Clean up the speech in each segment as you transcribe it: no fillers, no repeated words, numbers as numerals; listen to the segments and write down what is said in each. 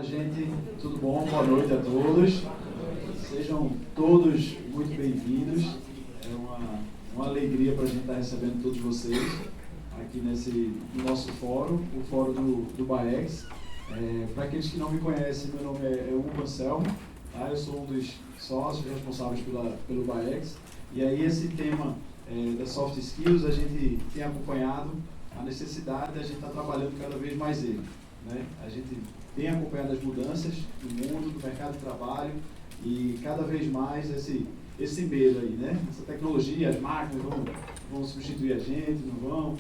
Fala, gente, tudo bom? Boa noite a todos. Sejam todos muito bem-vindos. É uma alegria para a gente estar recebendo todos vocês aqui no nosso fórum, o fórum do BAEX. Para aqueles que não me conhecem, meu nome é Hugo Anselmo, tá? Eu sou um dos sócios responsáveis pelo BAEX. E aí esse tema das soft skills, a gente tem acompanhado a necessidade de a gente estar trabalhando cada vez mais ele, né? A gente tem acompanhado as mudanças do mundo, do mercado de trabalho e cada vez mais esse medo aí, né? Essa tecnologia, as máquinas vão substituir a gente, não vão?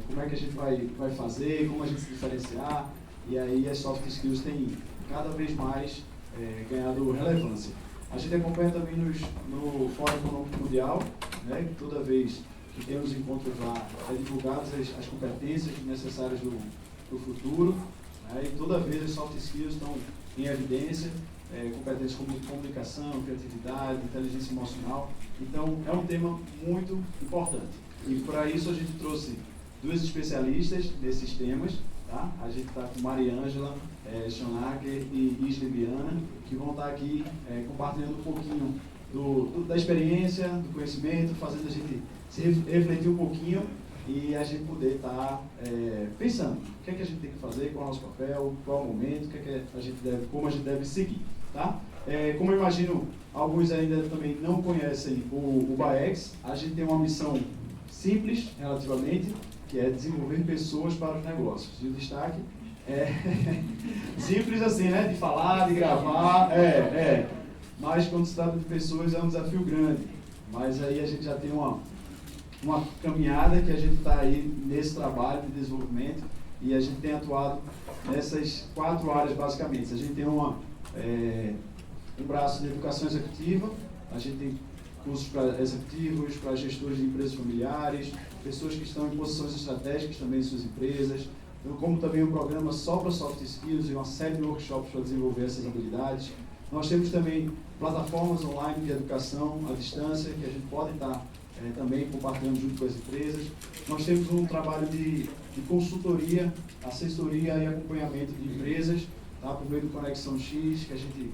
Como é que a gente vai fazer, como a gente se diferenciar? E aí as soft skills têm cada vez mais ganhado relevância. A gente acompanha também no Fórum Econômico Mundial, né? Toda vez que temos encontros lá, divulgadas as competências necessárias do futuro, né? E toda vez as soft skills estão em evidência, competências como comunicação, criatividade, inteligência emocional. Então, é um tema muito importante. E para isso a gente trouxe duas especialistas nesses temas, tá? A gente está com Mariângela Schonacker e Isla Biana, que vão estar aqui compartilhando um pouquinho da experiência, do conhecimento, fazendo a gente se refletir um pouquinho e a gente poder estar pensando o que é que a gente tem que fazer, qual é o nosso papel, qual é o momento, o que é que a gente como a gente deve seguir, tá? Como eu imagino, alguns ainda também não conhecem o BAEX, a gente tem uma missão simples, relativamente, que é desenvolver pessoas para os negócios. E o destaque é simples assim, né? De falar, de gravar, mas quando se trata de pessoas é um desafio grande. Mas aí a gente já tem uma caminhada que a gente está aí nesse trabalho de desenvolvimento e a gente tem atuado nessas 4 áreas basicamente. A gente tem um braço de educação executiva, a gente tem cursos para executivos, para gestores de empresas familiares, pessoas que estão em posições estratégicas também em suas empresas, como também um programa só para soft skills e uma série de workshops para desenvolver essas habilidades. Nós temos também plataformas online de educação à distância, que a gente pode estar também compartilhando junto com as empresas. Nós temos um trabalho de consultoria, assessoria e acompanhamento de empresas, tá? Por meio do Conexão X, que a gente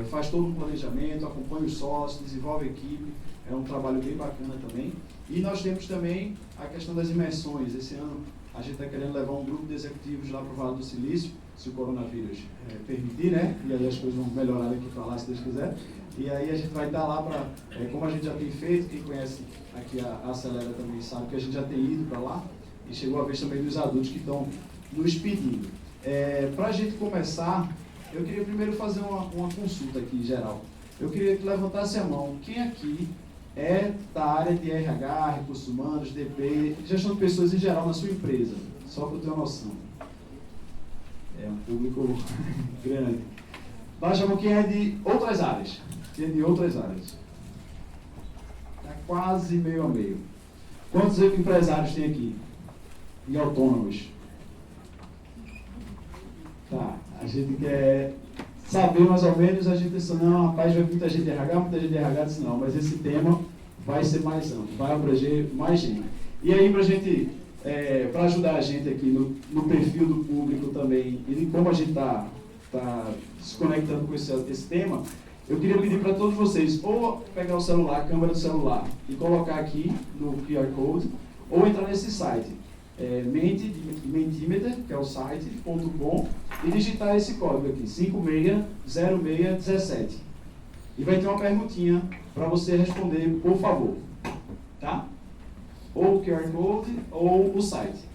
faz todo um planejamento, acompanha os sócios, desenvolve a equipe, é um trabalho bem bacana também. E nós temos também a questão das imersões. Esse ano a gente está querendo levar um grupo de executivos lá para o Vale do Silício, se o coronavírus permitir, né? E aí as coisas vão melhorar daqui para lá, se Deus quiser. E aí a gente vai estar lá para, como a gente já tem feito, quem conhece aqui a Acelera também sabe que a gente já tem ido para lá, e chegou a vez também dos adultos que estão nos pedindo. Para a gente começar, eu queria primeiro fazer uma consulta aqui em geral. Eu queria que levantasse a mão, quem aqui é da área de RH, recursos humanos, DP, gestão de pessoas em geral na sua empresa, só para eu ter uma noção. É um público grande. Baixa a mão quem é de outras áreas. Quem é de outras áreas. Está quase meio a meio. Quantos empresários tem aqui? E autônomos? Tá, a gente quer saber mais ou menos, a gente pensa, não, rapaz, vai muita gente de RH, muita gente de RH disse não, mas esse tema vai ser mais amplo, vai abranger mais gente. E aí, para ajudar a gente aqui no perfil do público também, e como a gente está se conectando com esse tema, eu queria pedir para todos vocês, ou pegar o celular, a câmera do celular, e colocar aqui no QR Code, ou entrar nesse site, Mentimeter, que é o site.com, e digitar esse código aqui, 560617. E vai ter uma perguntinha para você responder, por favor. Tá? Ou o QR Code, ou o site.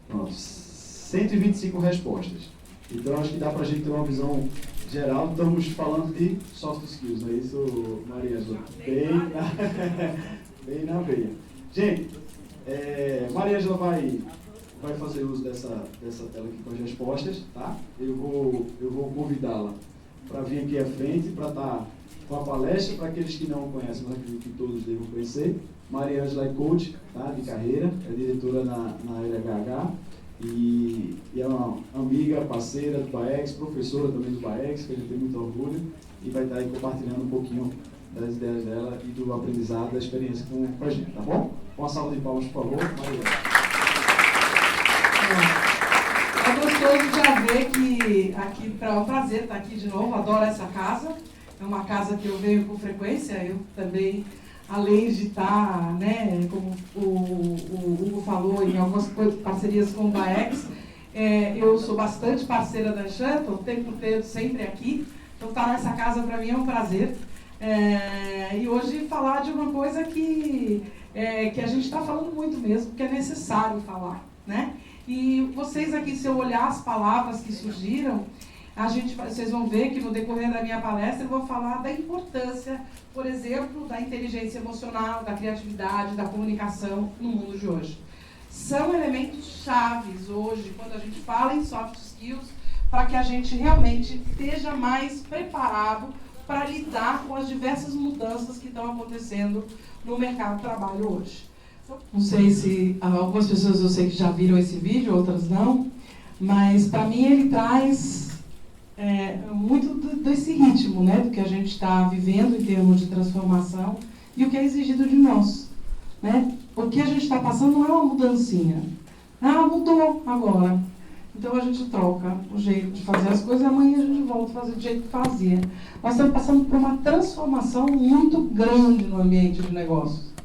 Pronto. 125 respostas. Então, acho que dá para a gente ter uma visão geral. Estamos falando de soft skills, não é isso, Mariângela? Bem na veia. Gente, Mariângela vai fazer uso dessa tela aqui com as respostas, tá? Eu vou convidá-la para vir aqui à frente, para estar com a palestra, para aqueles que não conhecem, mas acredito que todos devam conhecer. Mariângela é coach, tá? De carreira, é diretora na LHH e é uma amiga, parceira do BAEX, professora também do BAEX, que a gente tem muito orgulho, e vai estar aí compartilhando um pouquinho das ideias dela e do aprendizado, da experiência com a gente, tá bom? Uma salva de palmas, por favor, Mariângela. gostoso já ver que aqui, é um prazer estar aqui de novo, adoro essa casa. É uma casa que eu venho com frequência, eu também, além de estar, né, como o Hugo falou, em algumas parcerias com o Baex, eu sou bastante parceira da Shuttle, o tempo inteiro sempre aqui, então estar nessa casa para mim é um prazer. E hoje falar de uma coisa que a gente está falando muito mesmo, que é necessário falar, né? E vocês aqui, se eu olhar as palavras que surgiram, vocês vão ver que no decorrer da minha palestra eu vou falar da importância, por exemplo, da inteligência emocional, da criatividade, da comunicação no mundo de hoje. São elementos chaves hoje, quando a gente fala em soft skills, para que a gente realmente esteja mais preparado para lidar com as diversas mudanças que estão acontecendo no mercado de trabalho hoje. Não sei se algumas pessoas eu sei que já viram esse vídeo, outras não, mas para mim ele traz muito desse ritmo, né, do que a gente está vivendo em termos de transformação e o que é exigido de nós, né? O que a gente está passando não é uma mudancinha. Mudou agora. Então a gente troca o jeito de fazer as coisas e amanhã a gente volta a fazer do jeito que fazia. Nós estamos passando por uma transformação muito grande no ambiente de negócios.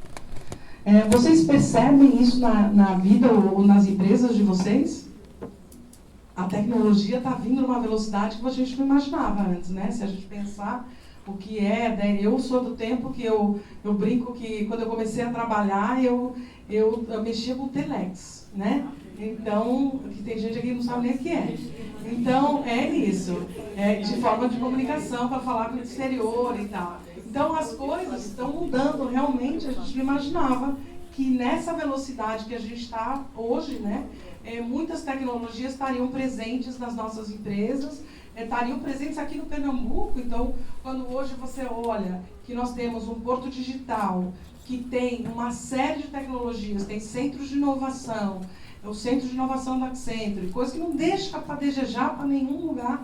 Vocês percebem isso na vida ou nas empresas de vocês? A tecnologia está vindo numa velocidade que a gente não imaginava antes, né? Se a gente pensar o que né? Eu sou do tempo que eu brinco que quando eu comecei a trabalhar, eu mexia com telex, né? Então, que tem gente aqui que não sabe nem o que é. Então, é isso. De forma de comunicação, para falar com o exterior e tal. Então, as coisas estão mudando realmente. A gente não imaginava que nessa velocidade que a gente está hoje, né, muitas tecnologias estariam presentes nas nossas empresas, estariam presentes aqui no Pernambuco. Então, quando hoje você olha que nós temos um porto digital, que tem uma série de tecnologias, tem centros de inovação, o centro de inovação da Accenture, coisa que não deixa para desejar para nenhum lugar.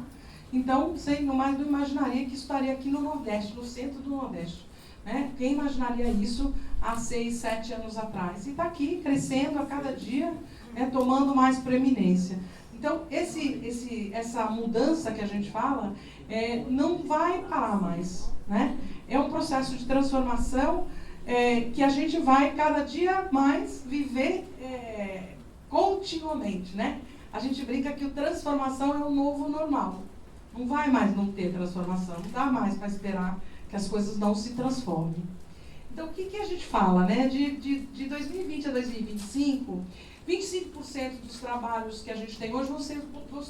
Então, você não imaginaria que isso estaria aqui no Nordeste, no centro do Nordeste. Né? Quem imaginaria isso há 6, 7 anos atrás? E está aqui, crescendo a cada dia, tomando mais preeminência. Então, essa mudança que a gente fala, não vai parar mais. Né? É um processo de transformação que a gente vai cada dia mais viver continuamente. Né? A gente brinca que a transformação é o novo normal. Não vai mais não ter transformação, não dá mais para esperar que as coisas não se transformem. Então, o que a gente fala? Né? De 2020 a 2025, 25% dos trabalhos que a gente tem hoje vão se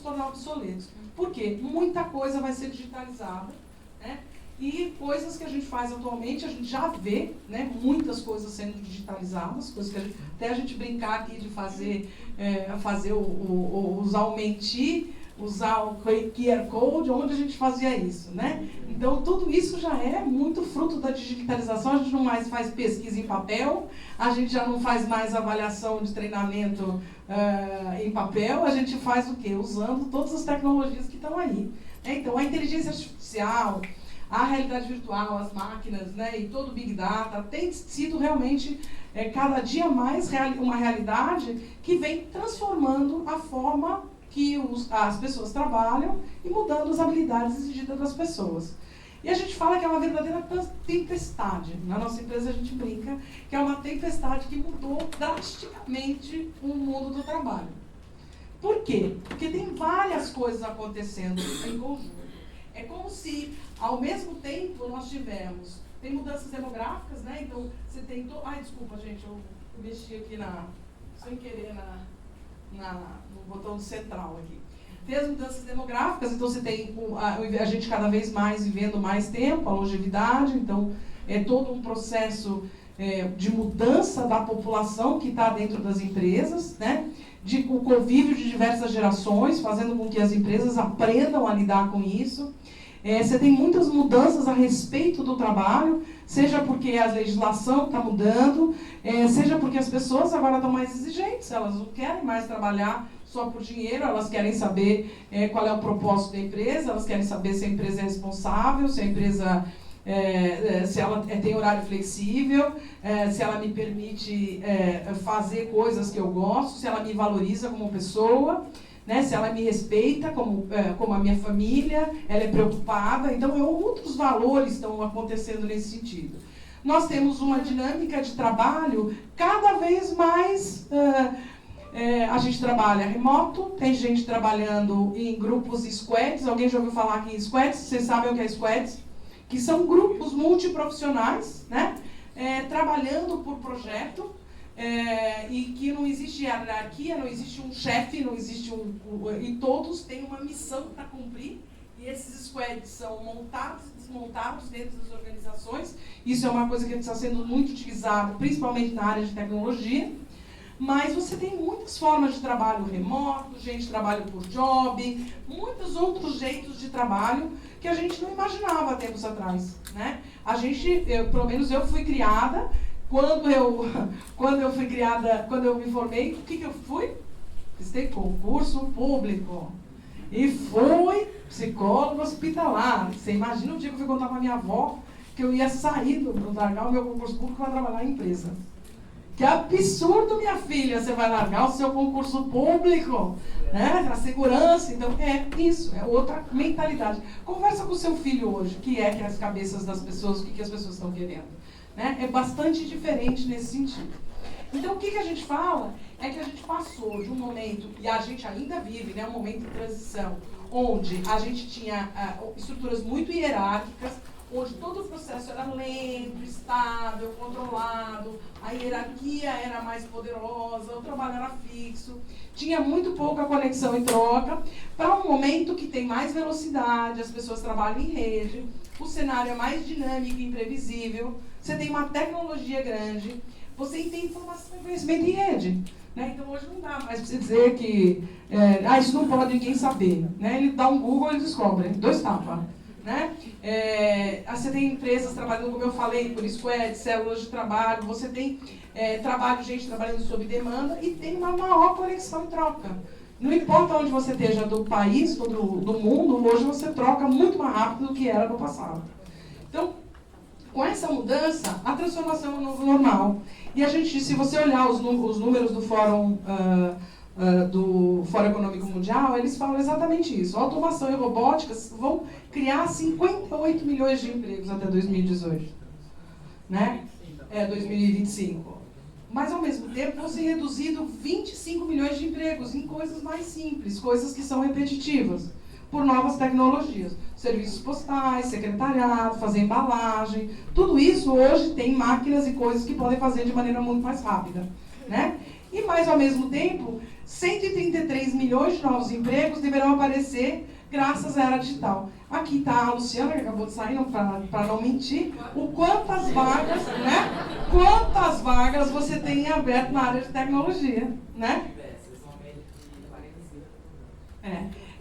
tornar obsoletos. Por quê? Muita coisa vai ser digitalizada, né? E coisas que a gente faz atualmente, a gente já vê, né, muitas coisas sendo digitalizadas, coisas que até a gente brincar aqui de usar o Menti, usar o QR Code, onde a gente fazia isso, né? Então, tudo isso já é muito fruto da digitalização. A gente não mais faz pesquisa em papel, a gente já não faz mais avaliação de treinamento em papel, a gente faz o quê? Usando todas as tecnologias que estão aí. Então, a inteligência artificial, a realidade virtual, as máquinas, né, e todo o Big Data tem sido realmente cada dia mais uma realidade que vem transformando a forma que as pessoas trabalham e mudando as habilidades exigidas das pessoas. E a gente fala que é uma verdadeira tempestade. Na nossa empresa a gente brinca que é uma tempestade que mudou drasticamente o mundo do trabalho. Por quê? Porque tem várias coisas acontecendo em conjunto. É como se, ao mesmo tempo, nós tivemos... Tem mudanças demográficas, né? Então, você tem... desculpa, gente, eu mexi aqui sem querer no botão central aqui. Tem as mudanças demográficas, então você tem a gente cada vez mais vivendo mais tempo, a longevidade, então é todo um processo de mudança da população que está dentro das empresas, né? O convívio de diversas gerações, fazendo com que as empresas aprendam a lidar com isso. Você tem muitas mudanças a respeito do trabalho, seja porque a legislação está mudando, seja porque as pessoas agora estão mais exigentes, elas não querem mais trabalhar só por dinheiro, elas querem saber qual é o propósito da empresa, elas querem saber se a empresa é responsável, se a empresa se ela tem horário flexível, se ela me permite fazer coisas que eu gosto, se ela me valoriza como pessoa. né? Se ela me respeita como a minha família, ela é preocupada. Então, outros valores estão acontecendo nesse sentido. Nós temos uma dinâmica de trabalho cada vez mais... a gente trabalha remoto, tem gente trabalhando em grupos squads. Alguém já ouviu falar aqui em squads? Vocês sabem o que é squads? Que são grupos multiprofissionais, né? Trabalhando por projeto, e que não existe hierarquia, não existe um chefe, não existe e todos têm uma missão para cumprir. E esses squads são montados e desmontados dentro das organizações. Isso é uma coisa que está sendo muito utilizada, principalmente na área de tecnologia. Mas você tem muitas formas de trabalho remoto, gente trabalha por job, muitos outros jeitos de trabalho que a gente não imaginava há tempos atrás, né? Pelo menos eu fui criada, quando eu me formei, o que eu fui? Fiz concurso público e fui psicólogo hospitalar. Você imagina o dia que eu fui contar para minha avó que eu ia sair, largar o meu concurso público para trabalhar em empresa. Que absurdo, minha filha, você vai largar o seu concurso público, né? A segurança. Então, isso, é outra mentalidade. Conversa com o seu filho hoje, que as cabeças das pessoas, o que as pessoas estão querendo. Né? É bastante diferente nesse sentido. Então, o que a gente fala é que a gente passou de um momento, e a gente ainda vive, né, um momento de transição, onde a gente tinha estruturas muito hierárquicas, onde todo o processo era lento, estável, controlado, a hierarquia era mais poderosa, o trabalho era fixo, tinha muito pouca conexão e troca, para um momento que tem mais velocidade, as pessoas trabalham em rede, o cenário é mais dinâmico e imprevisível, você tem uma tecnologia grande, você tem informação e conhecimento em rede. Né? Então, hoje não dá mais para você dizer que isso não pode ninguém saber. Né? Ele dá um Google e ele descobre, 2 tapas. Né? Você tem empresas trabalhando, como eu falei, por squad, células de trabalho, você tem gente trabalhando sob demanda e tem uma maior conexão e troca. Não importa onde você esteja do país ou do mundo, hoje você troca muito mais rápido do que era no passado. Então, com essa mudança, a transformação é um novo normal. E a gente, se você olhar os números do Fórum Econômico Mundial, eles falam exatamente isso. A automação e robótica vão criar 58 milhões de empregos até 2018. Né? 2025. Mas, ao mesmo tempo, vão ser reduzidos 25 milhões de empregos em coisas mais simples, coisas que são repetitivas, por novas tecnologias. Serviços postais, secretariado, fazer embalagem, tudo isso hoje tem máquinas e coisas que podem fazer de maneira muito mais rápida. Né? E, mais ao mesmo tempo, 133 milhões de novos empregos deverão aparecer graças à era digital. Aqui está a Luciana, que acabou de sair, para não mentir, quantas vagas você tem aberto na área de tecnologia. Né?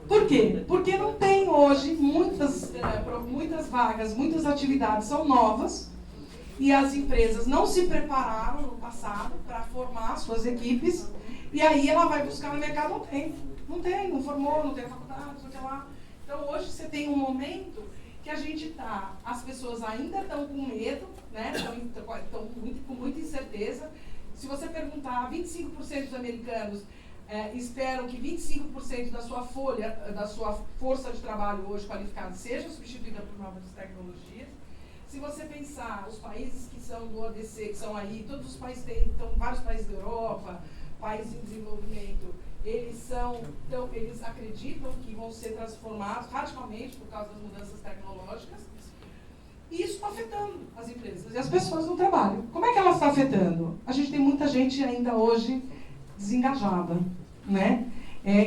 Por quê? Porque não tem hoje muitas vagas, muitas atividades são novas e as empresas não se prepararam no passado para formar suas equipes e aí ela vai buscar no mercado, não formou, não tem faculdade, não sei o que lá. Então hoje você tem um momento que a gente as pessoas ainda estão com medo, né? Estão com muita incerteza. Se você perguntar, 25% dos americanos esperam que 25% da sua força de trabalho hoje qualificada seja substituída por novas tecnologias. Se você pensar, os países que são do ODC, que são aí, todos os países vários países da Europa, países em desenvolvimento, eles acreditam que vão ser transformados radicalmente por causa das mudanças tecnológicas. E isso está afetando as empresas e as pessoas no trabalho. Como é que ela está afetando? A gente tem muita gente ainda hoje desengajada, né?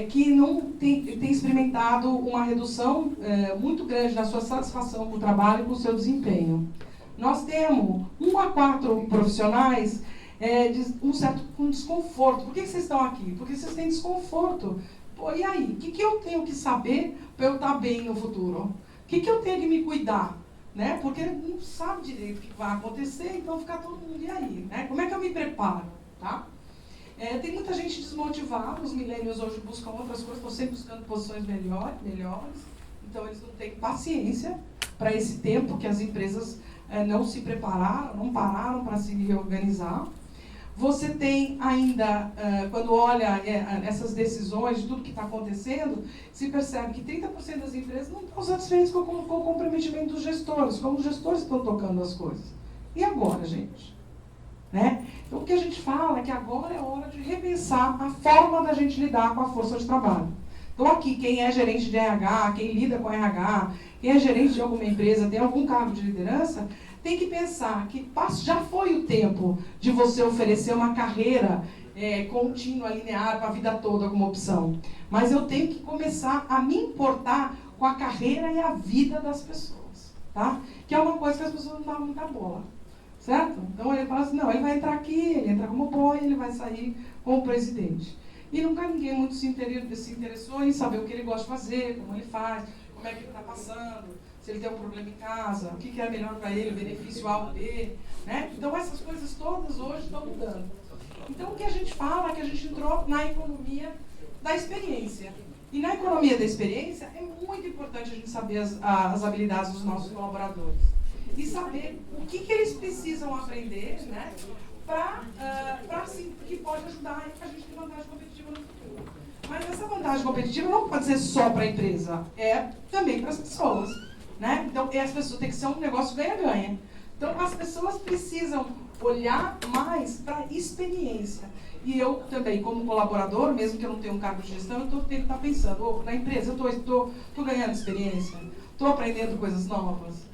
Que não tem experimentado uma redução muito grande na sua satisfação com o trabalho e com o seu desempenho. Nós temos 1 a 4 profissionais com desconforto. Por que vocês estão aqui? Porque vocês têm desconforto. Pô, e aí? O que eu tenho que saber para eu estar bem no futuro? O que eu tenho que me cuidar? Né? Porque não sabe direito o que vai acontecer, então fica todo mundo, e aí? Né? Como é que eu me preparo? Tá? Tem muita gente desmotivada, os millennials hoje buscam outras coisas, estão sempre buscando posições melhores, então eles não têm paciência para esse tempo que as empresas não se prepararam, não pararam para se reorganizar. Você tem ainda, quando olha essas decisões, de tudo que está acontecendo, se percebe que 30% das empresas não estão satisfeitas com o comprometimento dos gestores, como os gestores estão tocando as coisas. E agora, gente? Né? Então, o que a gente fala é que agora é hora de repensar a forma da gente lidar com a força de trabalho. Então, aqui, quem é gerente de RH, quem lida com RH, quem é gerente de alguma empresa, tem algum cargo de liderança, tem que pensar que já foi o tempo de você oferecer uma carreira contínua, linear, para a vida toda como opção. Mas eu tenho que começar a me importar com a carreira e a vida das pessoas. Tá? Que é uma coisa que as pessoas não dão muita bola. Certo? Então ele fala assim, não, ele vai entrar aqui, ele entra como boy, ele vai sair como presidente. E nunca ninguém muito se interessou em saber o que ele gosta de fazer, como ele faz, como é que ele está passando, se ele tem um problema em casa, o que é melhor para ele, o benefício A ou B. Né? Então essas coisas todas hoje estão mudando. Então o que a gente fala é que a gente entrou na economia da experiência. E na economia da experiência é muito importante a gente saber as habilidades dos nossos colaboradores. E saber o que eles precisam aprender, né, que pode ajudar a gente ter vantagem competitiva no futuro. Mas essa vantagem competitiva não pode ser só para a empresa, é também para as pessoas. Né? Então, as pessoas têm que ser um negócio ganha-ganha. Então, as pessoas precisam olhar mais para a experiência. E eu também, como colaborador, mesmo que eu não tenha um cargo de gestão, eu tenho que estar pensando, na empresa eu estou ganhando experiência, estou aprendendo coisas novas.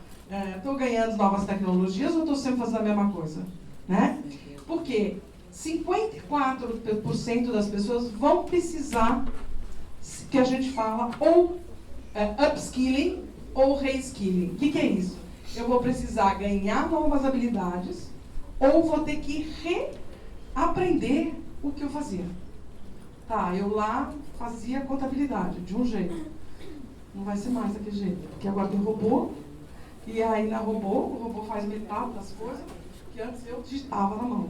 Estou ganhando novas tecnologias ou estou sempre fazendo a mesma coisa? Né? Porque 54% das pessoas vão precisar, que a gente fala, ou upskilling ou reskilling. O que é isso? Eu vou precisar ganhar novas habilidades ou vou ter que reaprender o que eu fazia. Tá, eu lá fazia contabilidade de um jeito. Não vai ser mais daquele jeito, porque agora tem robô. E aí o robô faz metade das coisas que antes eu digitava na mão.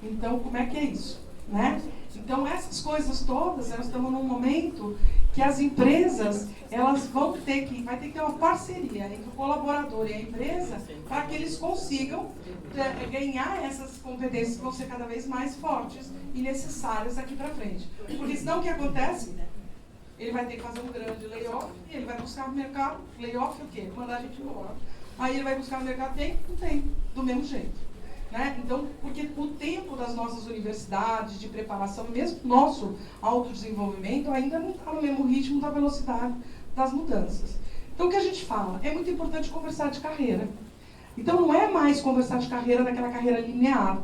Então, como é que é isso? Né? Então, essas coisas todas, elas estão num momento que as empresas, elas vai ter que ter uma parceria entre o colaborador e a empresa para que eles consigam ganhar essas competências que vão ser cada vez mais fortes e necessárias aqui para frente. Porque senão o que acontece? Ele vai ter que fazer um grande layoff e ele vai buscar no mercado. Layoff o quê? Mandar a gente embora. Aí ele vai buscar no mercado, tem? Não tem. Do mesmo jeito. Né? Então, porque o tempo das nossas universidades de preparação, mesmo nosso autodesenvolvimento, ainda não está no mesmo ritmo da velocidade das mudanças. Então, o que a gente fala? É muito importante conversar de carreira. Então, não é mais conversar de carreira daquela carreira linear.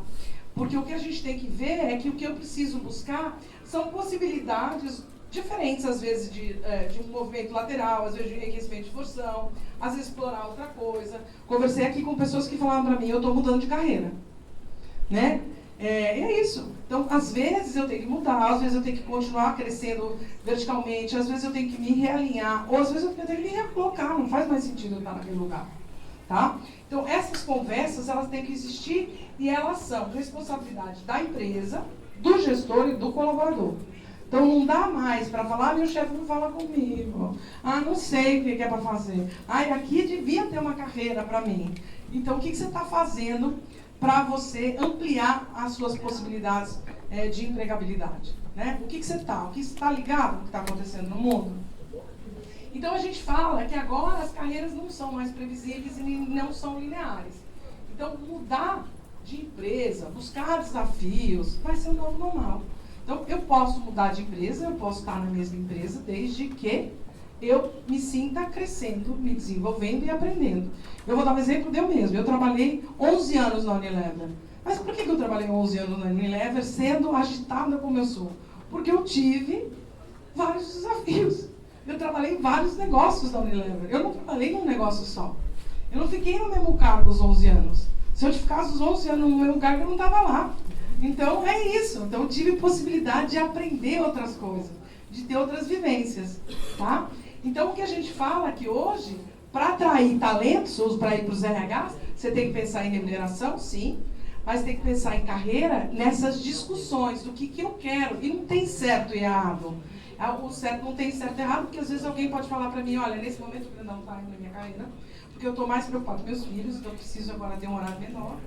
Porque o que a gente tem que ver é que o que eu preciso buscar são possibilidades diferentes, às vezes, de um movimento lateral, às vezes de enriquecimento de função, às vezes explorar outra coisa. Conversei aqui com pessoas que falaram para mim, eu estou mudando de carreira. Né? É isso. Então, às vezes eu tenho que mudar, às vezes eu tenho que continuar crescendo verticalmente, às vezes eu tenho que me realinhar, ou às vezes eu tenho que me recolocar, não faz mais sentido eu estar naquele lugar. Tá? Então, essas conversas, elas têm que existir e elas são responsabilidade da empresa, do gestor e do colaborador. Então, não dá mais para falar, meu chefe não fala comigo. Não sei o que é para fazer. Aqui devia ter uma carreira para mim. Então, o que você está fazendo para você ampliar as suas possibilidades de empregabilidade? Né? O que você está ligado ao que está acontecendo no mundo? Então, a gente fala que agora as carreiras não são mais previsíveis e não são lineares. Então, mudar de empresa, buscar desafios, vai ser o novo normal. Então, eu posso mudar de empresa, eu posso estar na mesma empresa, desde que eu me sinta crescendo, me desenvolvendo e aprendendo. Eu vou dar um exemplo de eu mesmo. Eu trabalhei 11 anos na Unilever. Mas por que eu trabalhei 11 anos na Unilever sendo agitada como eu sou? Porque eu tive vários desafios. Eu trabalhei em vários negócios da Unilever. Eu não trabalhei num negócio só. Eu não fiquei no mesmo cargo os 11 anos. Se eu ficasse os 11 anos no mesmo cargo, eu não estava lá. Então, é isso. Então, eu tive possibilidade de aprender outras coisas, de ter outras vivências. Tá? Então, o que a gente fala é que hoje, para atrair talentos, ou para ir para os RHs, você tem que pensar em remuneração, sim, mas tem que pensar em carreira nessas discussões do que eu quero. E não tem certo e errado. O certo não tem certo e errado, porque às vezes alguém pode falar para mim, olha, nesse momento eu não está indo na minha carreira, porque eu estou mais preocupado com meus filhos, então eu preciso agora ter um horário menor,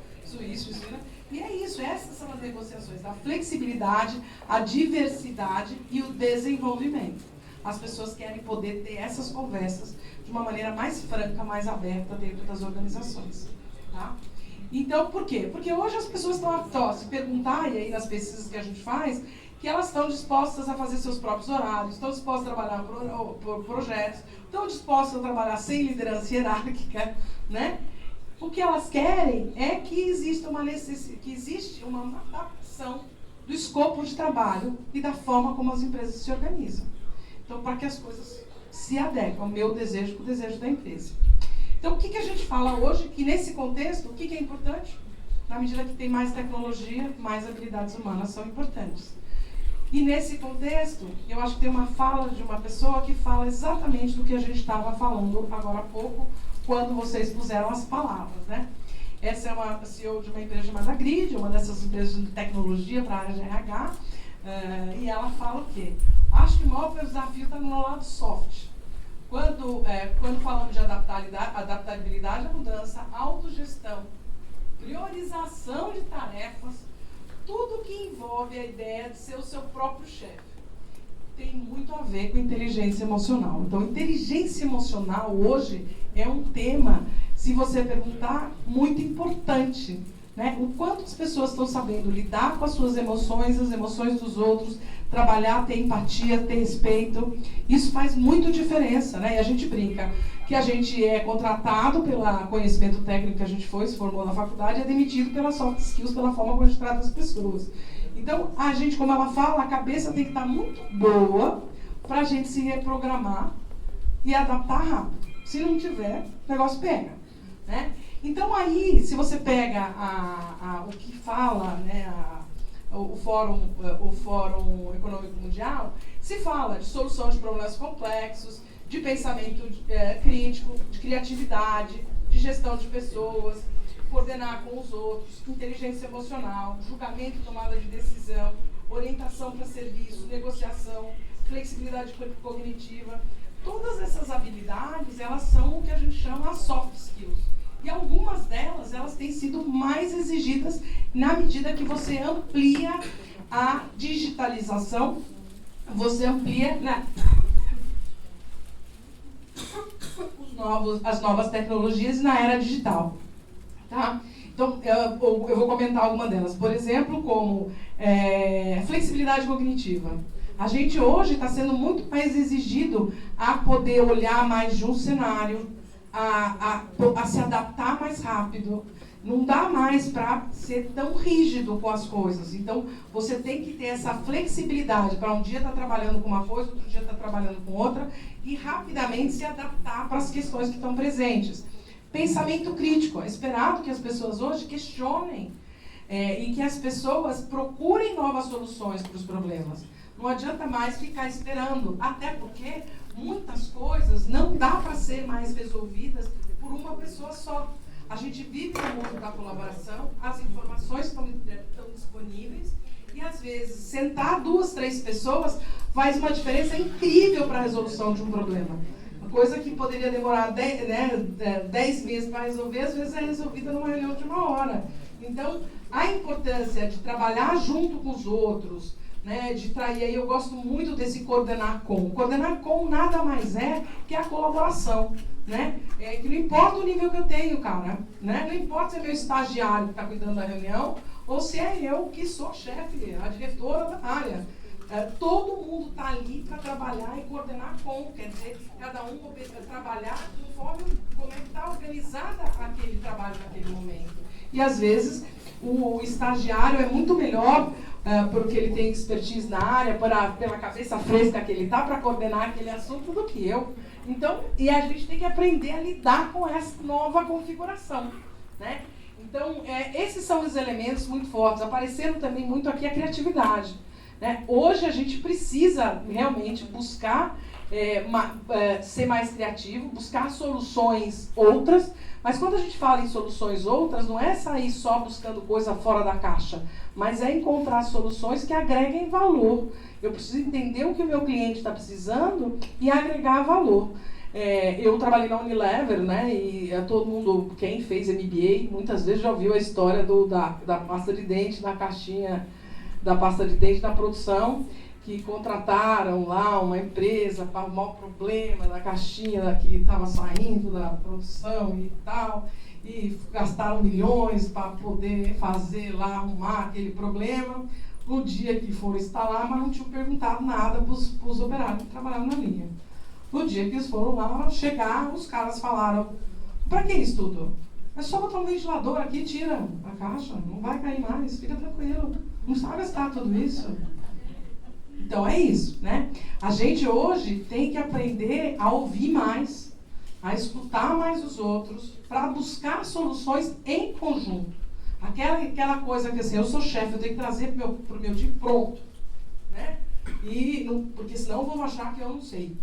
isso, né? E é isso, essas são as negociações, a flexibilidade, a diversidade e o desenvolvimento. As pessoas querem poder ter essas conversas de uma maneira mais franca, mais aberta dentro das organizações. Tá? Então, por quê? Porque hoje as pessoas estão a se perguntar, e aí nas pesquisas que a gente faz, que elas estão dispostas a fazer seus próprios horários, estão dispostas a trabalhar por projetos, estão dispostas a trabalhar sem liderança hierárquica, né? O que elas querem é que existe uma adaptação do escopo de trabalho e da forma como as empresas se organizam. Então, para que as coisas se adequem ao meu desejo com o desejo da empresa. Então, o que a gente fala hoje, que nesse contexto, o que é importante? Na medida que tem mais tecnologia, mais habilidades humanas são importantes. E nesse contexto, eu acho que tem uma fala de uma pessoa que fala exatamente do que a gente estava falando agora há pouco, quando vocês puseram as palavras, né? Essa é uma CEO de uma empresa chamada Grid, uma dessas empresas de tecnologia para a área de RH, e ela fala o quê? Acho que o maior desafio está no lado soft. Quando falamos de adaptabilidade à mudança, autogestão, priorização de tarefas, tudo que envolve a ideia de ser o seu próprio chefe, tem muito a ver com inteligência emocional. Então, inteligência emocional hoje é um tema, se você perguntar, muito importante. Né? O quanto as pessoas estão sabendo lidar com as suas emoções, as emoções dos outros, trabalhar, ter empatia, ter respeito, isso faz muito diferença. Né? E a gente brinca que a gente é contratado pelo conhecimento técnico que a gente se formou na faculdade, e é demitido pelas soft skills, pela forma como a gente trata as pessoas. Então, a gente, como ela fala, a cabeça tem que estar muito boa para a gente se reprogramar e adaptar rápido. Se não tiver, o negócio pega. Né? Então, aí, se você pega o que fala, né, o Fórum Econômico Mundial, se fala de solução de problemas complexos, de pensamento crítico, de criatividade, de gestão de pessoas, coordenar com os outros, inteligência emocional, julgamento e tomada de decisão, orientação para serviço, negociação, flexibilidade cognitiva. Todas essas habilidades, elas são o que a gente chama de soft skills. E algumas delas, elas têm sido mais exigidas na medida que você amplia a digitalização, você amplia as novas tecnologias na era digital. Tá? Então, eu vou comentar alguma delas. Por exemplo, como flexibilidade cognitiva. A gente hoje está sendo muito mais exigido a poder olhar mais de um cenário, a se adaptar mais rápido. Não dá mais para ser tão rígido com as coisas. Então, você tem que ter essa flexibilidade para um dia estar trabalhando com uma coisa, outro dia estar trabalhando com outra, e rapidamente se adaptar para as questões que estão presentes. Pensamento crítico. É esperado que as pessoas hoje questionem e que as pessoas procurem novas soluções para os problemas. Não adianta mais ficar esperando, até porque muitas coisas não dá para ser mais resolvidas por uma pessoa só. A gente vive no mundo da colaboração, as informações estão disponíveis e, às vezes, sentar 2, 3 pessoas faz uma diferença incrível para a resolução de um problema. Uma coisa que poderia demorar 10 meses para resolver, às vezes é resolvida numa reunião de 1 hora. Então, a importância de trabalhar junto com os outros, né, e aí eu gosto muito desse coordenar com. Coordenar com nada mais é que a colaboração. Né? Que não importa o nível que eu tenho, cara. Né? Não importa se é meu estagiário que está cuidando da reunião ou se é eu que sou a chefe, a diretora da área. Todo mundo está ali para trabalhar e coordenar com. Quer dizer, cada um trabalhar conforme como é que está organizada aquele trabalho naquele momento. E às vezes o estagiário é muito melhor porque ele tem expertise na área, pela cabeça fresca que ele está para coordenar aquele assunto do que eu. Então, e a gente tem que aprender a lidar com essa nova configuração, né? Então, esses são os elementos muito fortes. Aparecendo também muito aqui a criatividade, né? Hoje a gente precisa realmente buscar ser mais criativo, buscar soluções outras, mas quando a gente fala em soluções outras, não é sair só buscando coisa fora da caixa, mas é encontrar soluções que agreguem valor. Eu preciso entender o que o meu cliente está precisando e agregar valor. Eu trabalhei na Unilever, né, e todo mundo, quem fez MBA, muitas vezes já ouviu a história da pasta de dente, na caixinha da pasta de dente na produção, que contrataram lá uma empresa para arrumar o problema da caixinha que estava saindo da produção e tal, e gastaram milhões para poder fazer lá, arrumar aquele problema. No dia que foram instalar, mas não tinham perguntado nada para os operários que trabalhavam na linha. No dia que eles foram lá chegar, os caras falaram: para que isso tudo? É só botar um ventilador aqui, tira a caixa, não vai cair mais, fica tranquilo. Não sabe gastar tudo isso. Então é isso, né? A gente hoje tem que aprender a ouvir mais, a escutar mais os outros, para buscar soluções em conjunto. Aquela coisa que assim, eu sou chefe, eu tenho que trazer para o meu time pronto, né? Porque senão vão achar que eu não sei.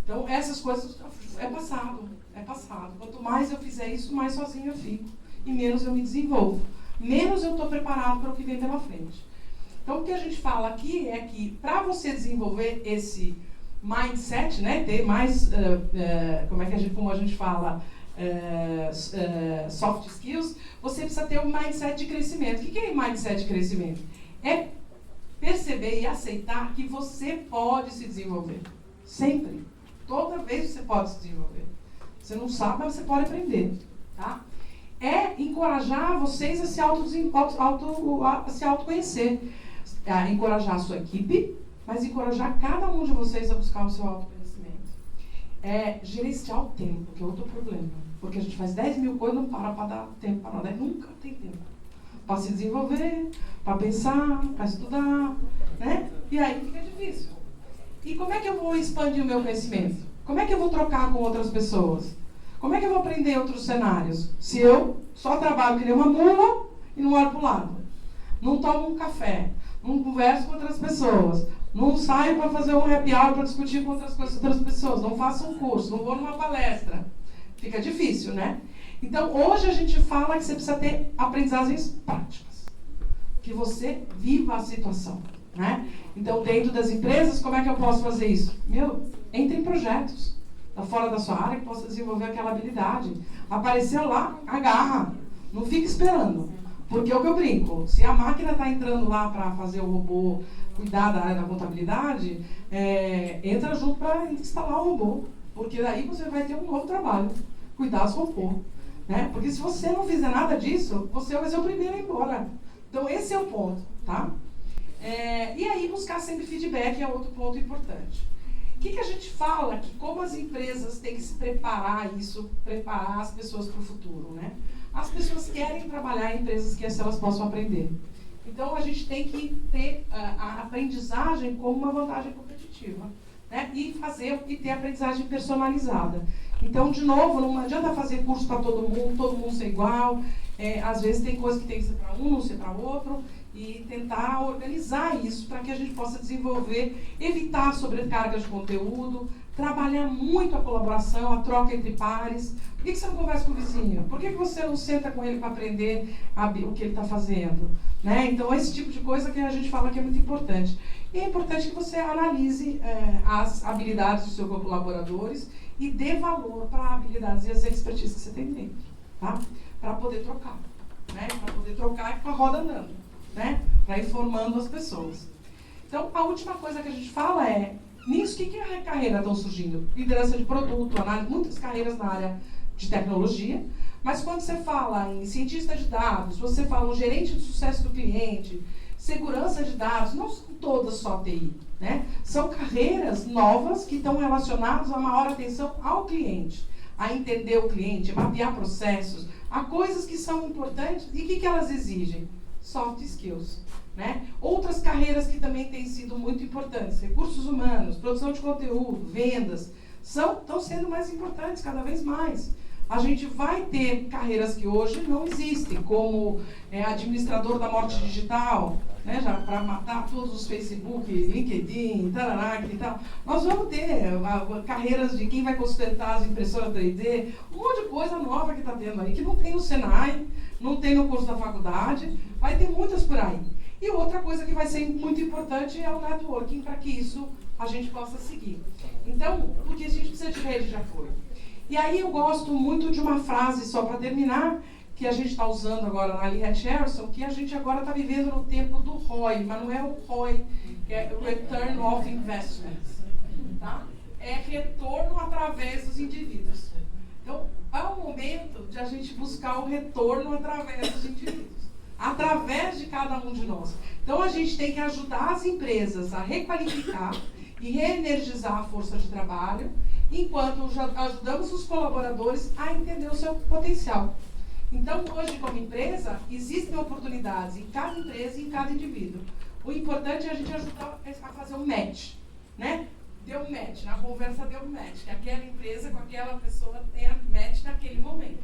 Então, essas coisas é passado. Quanto mais eu fizer isso, mais sozinho eu fico. E menos eu me desenvolvo. Menos eu estou preparado para o que vem pela frente. Então, o que a gente fala aqui é que, para você desenvolver esse mindset, né, ter mais, como a gente fala, soft skills, você precisa ter um mindset de crescimento. O que é mindset de crescimento? É perceber e aceitar que você pode se desenvolver. Sempre. Toda vez você pode se desenvolver. Você não sabe, mas você pode aprender. Tá? É encorajar vocês a se autoconhecer. Encorajar a sua equipe, mas encorajar cada um de vocês a buscar o seu autoconhecimento. Gerenciar o tempo, que é outro problema. Porque a gente faz 10 mil coisas e não para dar tempo para nada. Nunca tem tempo. Para se desenvolver, para pensar, para estudar. Né? E aí fica difícil. E como é que eu vou expandir o meu conhecimento? Como é que eu vou trocar com outras pessoas? Como é que eu vou aprender outros cenários? Se eu só trabalho que nem uma mula e não olho para o lado. Não tomo um café. Não converso com outras pessoas. Não saio para fazer um happy hour para discutir com outras pessoas. Não faço um curso. Não vou numa palestra. Fica difícil, né? Então, hoje a gente fala que você precisa ter aprendizagens práticas. Que você viva a situação. Né? Então, dentro das empresas, como é que eu posso fazer isso? Entre em projetos fora da sua área que possa desenvolver aquela habilidade. Apareceu lá, agarra. Não fica esperando. Porque é o que eu brinco. Se a máquina está entrando lá para fazer o robô cuidar da área da contabilidade, entra junto para instalar o robô. Porque daí você vai ter um novo trabalho. Cuidar do robô. Né? Porque se você não fizer nada disso, você vai ser o primeiro a ir embora. Então, esse é o ponto. Tá? E aí buscar sempre feedback é outro ponto importante. O que a gente fala? Que como as empresas têm que se preparar as pessoas para o futuro, né? As pessoas querem trabalhar em empresas que elas possam aprender. Então a gente tem que ter a aprendizagem como uma vantagem competitiva, né? E ter aprendizagem personalizada. Então, de novo, não adianta fazer curso para todo mundo ser igual. Às vezes tem coisa que tem que ser para um, não ser para outro. E tentar organizar isso para que a gente possa desenvolver, evitar a sobrecarga de conteúdo, trabalhar muito a colaboração, a troca entre pares. Por que você não conversa com o vizinho? Por que você não senta com ele para aprender o que ele está fazendo? Né? Então, esse tipo de coisa que a gente fala que é muito importante. E é importante que você analise as habilidades dos seus colaboradores e dê valor para as habilidades e as expertises que você tem dentro. Tá? Para poder trocar. Né? Para poder trocar e com a roda andando. Né? Para ir formando as pessoas. Então, a última coisa que a gente fala nisso, que carreira estão surgindo? Liderança de produto, análise, muitas carreiras na área de tecnologia, mas quando você fala em cientista de dados, você fala um gerente de sucesso do cliente, segurança de dados, não são todas só TI, né? São carreiras novas que estão relacionadas a maior atenção ao cliente, a entender o cliente, a mapear processos, a coisas que são importantes e que elas exigem? Soft skills. Né? Outras carreiras que também têm sido muito importantes, recursos humanos, produção de conteúdo, vendas, estão sendo mais importantes cada vez mais. A gente vai ter carreiras que hoje não existem, como administrador da morte digital, né, já para matar todos os Facebook, LinkedIn, tarará, e tal. Nós vamos ter carreiras de quem vai sustentar as impressoras 3D, um monte de coisa nova que está tendo aí, que não tem no Senai, não tem no curso da faculdade, vai ter muitas por aí. E outra coisa que vai ser muito importante é o networking, para que isso a gente possa seguir. Então, porque a gente precisa de rede de apoio. E aí eu gosto muito de uma frase, só para terminar, que a gente está usando agora na Lee Harrison, que a gente agora está vivendo no tempo do ROI, mas não é o ROI, que é o Return of Investments. Tá? É retorno através dos indivíduos. Então, é o momento de a gente buscar o retorno através dos indivíduos, através de cada um de nós. Então, a gente tem que ajudar as empresas a requalificar e reenergizar a força de trabalho, enquanto ajudamos os colaboradores a entender o seu potencial. Então, hoje, como empresa, existem oportunidades em cada empresa e em cada indivíduo. O importante é a gente ajudar a fazer um match, né? Deu um match, na conversa deu um match, que aquela empresa com aquela pessoa tenha match naquele momento.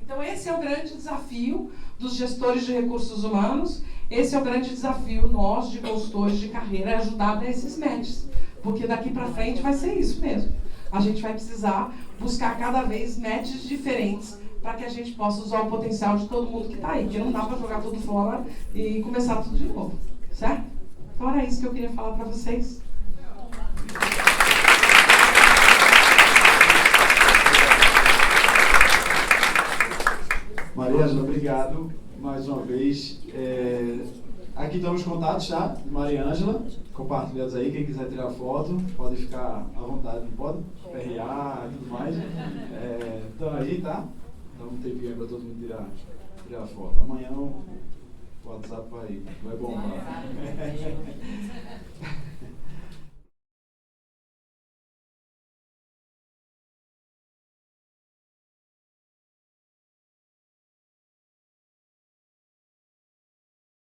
Então, esse é o grande desafio dos gestores de recursos humanos, esse é o grande desafio nós, de consultores de carreira, é ajudar a dar esses matches. Porque daqui para frente vai ser isso mesmo. A gente vai precisar buscar cada vez matches diferentes para que a gente possa usar o potencial de todo mundo que está aí, porque não dá para jogar tudo fora e começar tudo de novo, certo? Então era isso que eu queria falar para vocês. Maria Ângela, obrigado mais uma vez. Aqui estão os contatos, tá? Maria Ângela, compartilhados aí. Quem quiser tirar foto, pode ficar à vontade, não pode? PRA e tudo mais. Estão aí, tá? Então não tem tempinho para todo mundo tirar foto. Amanhã o WhatsApp vai bombar.